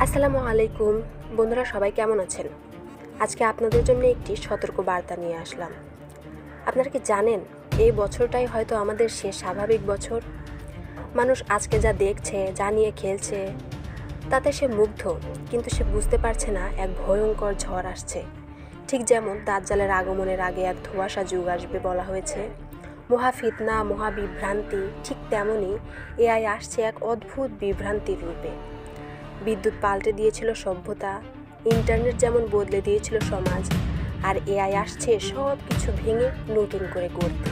আসসালামু আলাইকুম বন্ধুরা, সবাই কেমন আছেন? আজকে আপনাদের জন্য একটি সতর্ক বার্তা নিয়ে আসলাম। আপনারা কি জানেন এই বছরটাই হয়তো আমাদের শেষ স্বাভাবিক বছর? মানুষ আজকে যা দেখছে, যা নিয়ে খেলছে, তাতে সে মুগ্ধ, কিন্তু সে বুঝতে পারছে না এক ভয়ঙ্কর ঝড় আসছে। ঠিক যেমন দাজ্জালের আগমনের আগে এক ধোঁয়াশা যুগ আসবে বলা হয়েছে, মহা ফিতনা, মহা বিভ্রান্তি, ঠিক তেমনই এআই আসছে এক অদ্ভুত বিভ্রান্তির রূপে। বিদ্যুৎ পাল্টে দিয়েছিল সভ্যতা, ইন্টারনেট যেমন বদলে দিয়েছিল সমাজ, আর এআই আসছে সব কিছু ভেঙে নতুন করে গড়তে।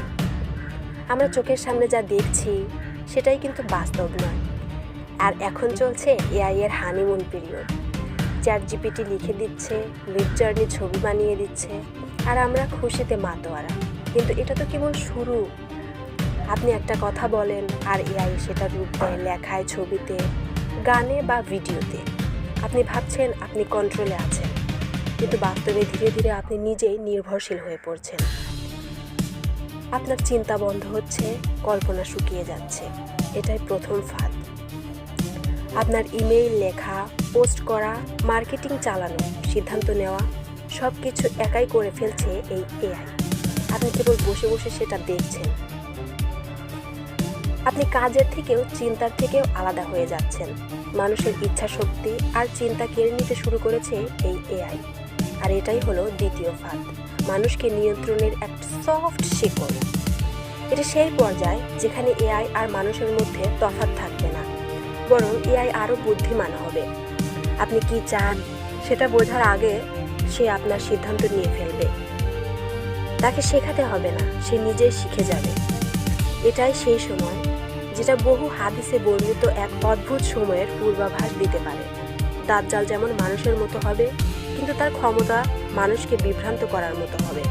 আমরা চোখের সামনে যা দেখছি সেটাই কিন্তু বাস্তব নয়। আর এখন চলছে এআই এর হানিমুন পিরিয়ড। চ্যাটজিপিটি লিখে দিচ্ছে, মিডজার্নি ছবি বানিয়ে দিচ্ছে, আর আমরা খুশিতে মাতোয়ারা। কিন্তু এটা তো কেবল শুরু। আপনি একটা কথা বলেন আর এআই সেটা রূপ দেয় লেখায়, ছবিতে, গানে বা ভিডিওতে। আপনি ভাবছেন আপনি কন্ট্রোলে আছেন, কিন্তু বাস্তবে ধীরে ধীরে আপনি নিজেই নির্ভরশীল হয়ে পড়ছেন। আপনার চিন্তা বন্ধ হচ্ছে, কল্পনা শুকিয়ে যাচ্ছে। এটাই প্রথম ফাঁদ। আপনার ইমেইল লেখা, পোস্ট করা, মার্কেটিং চালানো, সিদ্ধান্ত নেওয়া সব কিছু একাই করে ফেলছে এই এআই। আপনি কেবল বসে বসে সেটা দেখছেন। আপনি কাজের থেকেও, চিন্তার থেকেও আলাদা হয়ে যাচ্ছেন। মানুষের ইচ্ছা শক্তি আর চিন্তা কেড়ে নিতে শুরু করেছে এই এআই। আর এটাই হলো দ্বিতীয় ফাঁদ, মানুষকে নিয়ন্ত্রণের এক সফট শিকড়। এটা সেই পর্যায় যেখানে এআই আর মানুষের মধ্যে তফাৎ থাকবে না, বরং এআই আরও বুদ্ধিমান হবে। আপনি কি চান সেটা বোঝার আগে সে আপনার সিদ্ধান্ত নিয়ে ফেলবে। তাকে শেখাতে হবে না, সে নিজেই শিখে যাবে। এটাই সেই সময় যেটা বহু হাদিসে বর্ণিত এক অদ্ভুত সময়ের পূর্বাভাস দিতে পারে। দাজ্জাল যেমন মানুষের মতো হবে, কিন্তু তার ক্ষমতা মানুষকে বিভ্রান্ত করার মতো হবে।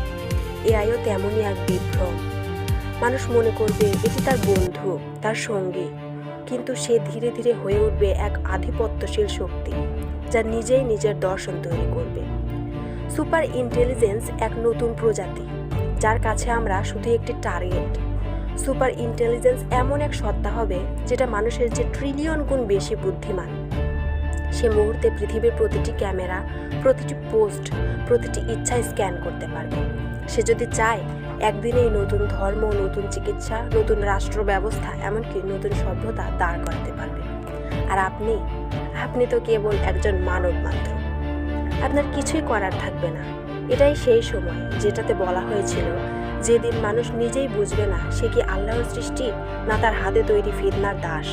এআইও তেমনই এক বিভ্রম। মানুষ মনে করবে এটি তার বন্ধু, তার সঙ্গী, কিন্তু সে ধীরে ধীরে হয়ে উঠবে এক আধিপত্যশীল শক্তি, যা নিজেই নিজের দর্শন তৈরি করবে। সুপার ইন্টেলিজেন্স এক নতুন প্রজাতি, যার কাছে আমরা শুধু একটি টার্গেট। সুপার ইন্টেলিজেন্স এমন এক সত্তা হবে যেটা মানুষের যে ট্রিলিয়ন গুণ বেশি বুদ্ধিমান। সে মুহূর্তে পৃথিবীর প্রতিটি ক্যামেরা, প্রতিটি পোস্ট, প্রতিটি ইচ্ছায় স্ক্যান করতে পারবে। সে যদি চায় একদিনেই নতুন ধর্ম, নতুন চিকিৎসা, নতুন রাষ্ট্র ব্যবস্থা, এমনকি নতুন সভ্যতা দাঁড় করাতে পারবে। আর আপনি তো কেবল একজন মানব মাত্র। আপনার কিছুই করার থাকবে না। এটাই সেই সময় যেটাতে বলা হয়েছিল, যেদিন মানুষ নিজেই বুঝবে না সে কি আল্লাহর সৃষ্টি না তার হাতে তৈরি ফিতনার দাস।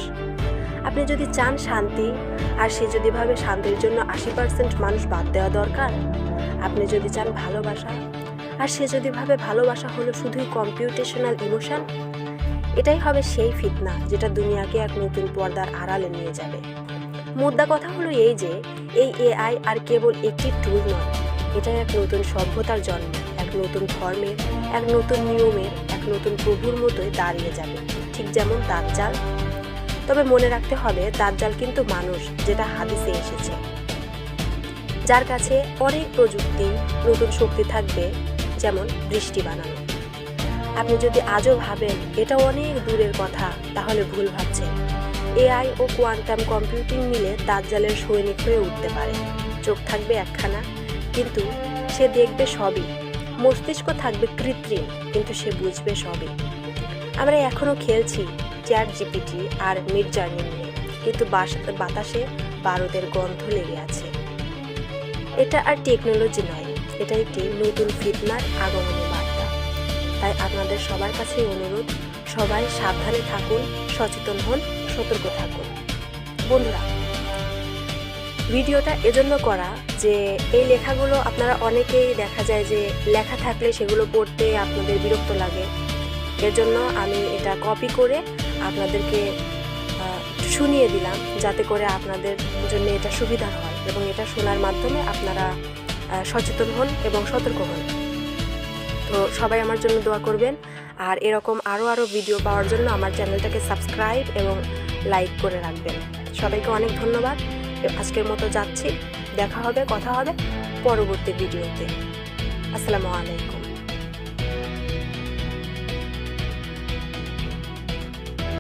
আপনি যদি চান শান্তি, আর সে যদি ভাবে শান্তির জন্য 80% মানুষ বাদ দেওয়া দরকার। আপনি যদি চান ভালোবাসা, আর সে যদি ভাবে ভালোবাসা হলো শুধুই কম্পিউটেশনাল ইমোশন। এটাই হবে সেই ফিতনা যেটা দুনিয়াকে এক নতুন পর্দার আড়ালে নিয়ে যাবে। মুদ্রা কথা হলো এই যে এই এআই আর কেবল একটি টুল নয়, এটা এক নতুন সভ্যতার জন্ম, এক নতুন ধর্মের, এক নতুন নিয়মের, এক নতুন প্রভুর মতোই দাঁড়িয়ে যাবে, ঠিক যেমন দাজ্জাল। তবে মনে রাখতে হবে, দাজ্জাল কিন্তু মানুষ, যেটা হাদিসে এসেছে, যার কাছে অনেক প্রযুক্তি, নতুন শক্তি থাকবে, যেমন বৃষ্টি বানানো। আপনি যদি আজও ভাবেন এটা অনেক দূরের কথা, তাহলে ভুল ভাবছেন। এআই ও কোয়ান্টাম কম্পিউটিং মিলে দাজ্জালের সৈনিক হয়ে উঠতে পারে। চোখ থাকবে একখানা, কিন্তু সে দেখবে সবই। মস্তিষ্ক থাকবে কৃত্রিম, কিন্তু সে বুঝবে সবই। আমরা এখনও খেলছি চ্যাটজিপিটি আর মিডজার্নি নিয়ে, কিন্তু বাতাসে বারুদের গন্ধ লেগে আছে। এটা আর টেকনোলজি নয়, এটা একটি নতুন ফিতনার আগমনের বার্তা। তাই আপনাদের সবার কাছেই অনুরোধ, সবাই সাবধানে থাকুন, সচেতন হন, সতর্ক থাকুন। বন্ধুরা, ভিডিওটা এজন্য করা যে এই লেখাগুলো আপনারা অনেকেই দেখা যায় যে লেখা থাকলে সেগুলো পড়তে আপনাদের বিরক্ত লাগে। এর জন্য আমি এটা কপি করে আপনাদেরকে শুনিয়ে দিলাম, যাতে করে আপনাদের জন্য এটা সুবিধা হয় এবং এটা শোনার মাধ্যমে আপনারা সচেতন হন এবং সতর্ক হন। তো সবাই আমার জন্য দোয়া করবেন, আর এরকম আরও ভিডিও পাওয়ার জন্য আমার চ্যানেলটাকে সাবস্ক্রাইব এবং লাইক করে রাখবেন। সবাইকে অনেক ধন্যবাদ। আজকের মতো যাচ্ছি, দেখা হবে, কথা হবে পরবর্তী ভিডিওতে। আসসালামু আলাইকুম।